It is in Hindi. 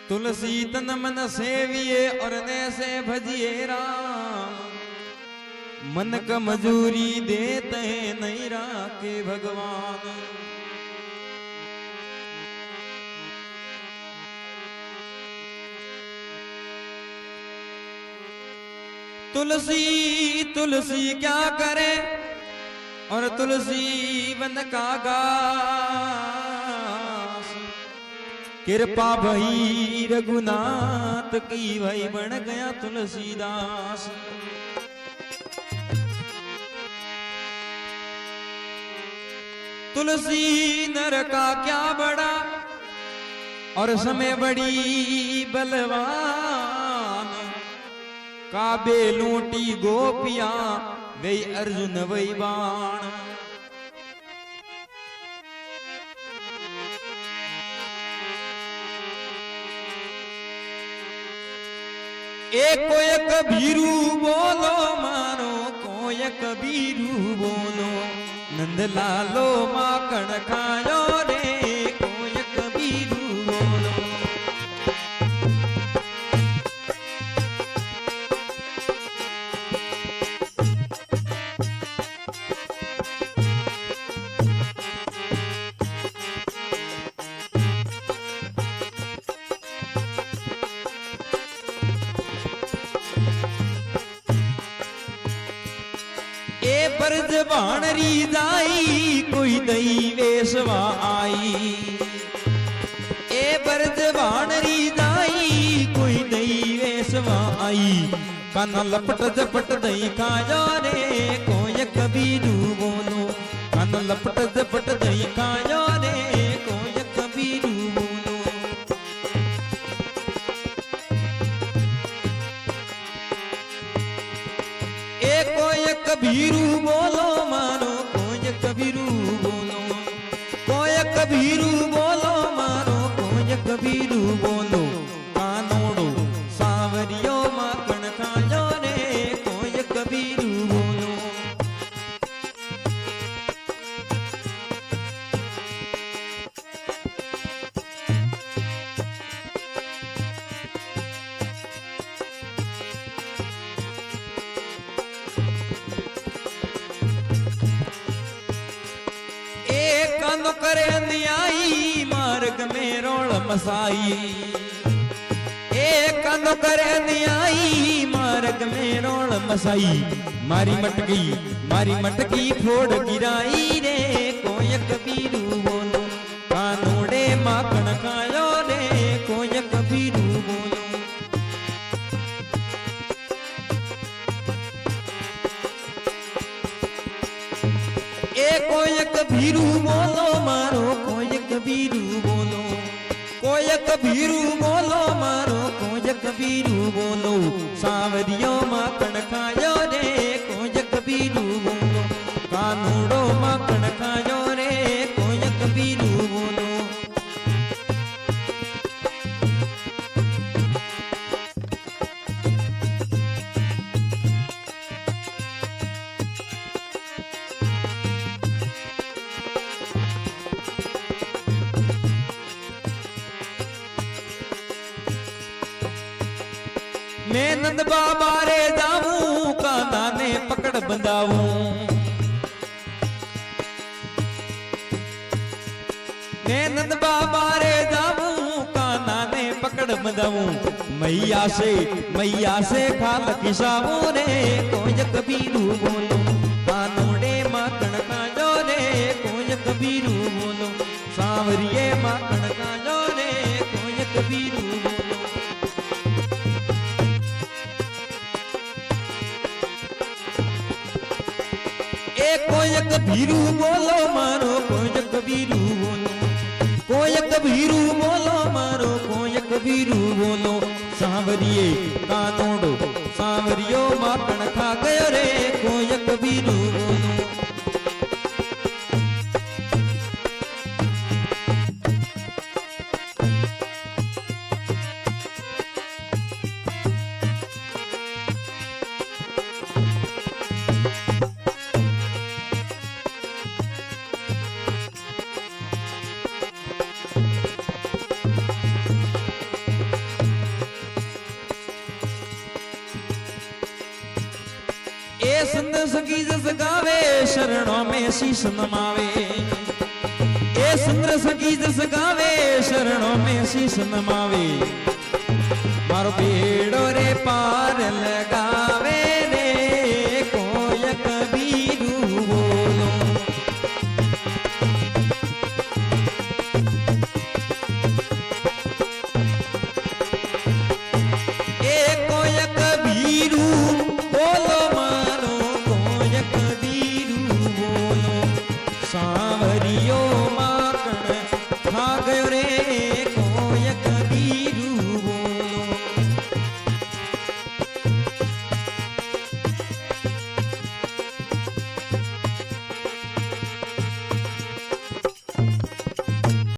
तुलसी तन मन सेविए और ने से भजिए राम, मन का मजूरी देते नहीं राखे भगवान। तुलसी तुलसी क्या करे और तुलसी वन का घास, कृपा भई रघुनाथ की भाई बन गया तुलसीदास। तुलसी नर का क्या बड़ा और समय बड़ी बलवान, काबे लूटी गोपियां वही अर्जुन वही बाण। एक कबीरू बोलो मानो कोई कबीरू बोलो, नंद लालो माखण खायो रे कोई कबीरू बोलो। बरज बाणरी जाई कोई दई वेशवा आई, ए बरज बाणरी जाई कोई दई वेशवा आई, काना लपट झपट दई खायो रे कोई कबीरू बोलो, काना लपट झपट दई खायो रे कोई कबीरू बोलो। ए कोई कबीरू बोलो मानो कोई कबीरू बोलो, कोई कबीरू बोलो मानो कोई कबीरू बोलो, कानोड़ो सावरियो माखण खायो रे कोई कबीरू बोलो। कानो करे न्याई मार्ग में रोल मसाई, एक कानो करे न्याई मार्ग में रोल मसाई, मारी मटकी फोड़ गिराई रे कोई कबीरू बोलो, कानोड़े माखण खायो रे कोई कबीरू बोलो। कोई कबीरू बोलो मारो कोई कबीरू बोलो, कोई कबीरू बोलो मारो कोई कबीरू बोलो, सावरियो माखण खायो रे कोई कबीरू बोलो, कानूड़ो माखण खायो रे कोई कबीरू बोलो। मैं नंद बाबा रे जाऊं काना ने पकड़ बंधाऊं, मैं नंद बाबा रे जाऊं काना ने पकड़ बंधाऊं, मैया से खाल खिसाऊं रे कोई कबीरू बोलो, कानोड़े माखण खायो रे कोई कबीरू बोलो, सांवरिये माखण खायो रे कोई कबीरू बोलो। कोई कबीरू बोलो मारो कोई कबीरू बोलो, कोई कबीरू बोलो मारो कोई कबीरू बोलो, सांवरिये कानोड़ो सांवरियो माखण खा गयो रे कोई कबीरू बोलो। संत सखी जस गावे शरणों में शीश नमावे। ए सुंदर सखी जस गावे शरणों में शीश नमावे। मारो बेड़ो रे पार लगावे रे कोय कबीरू बोलो। ए कोय कबीरू बोलो मारो कोय कबीरू बोलो। सांवरियो माखण खा गयो रे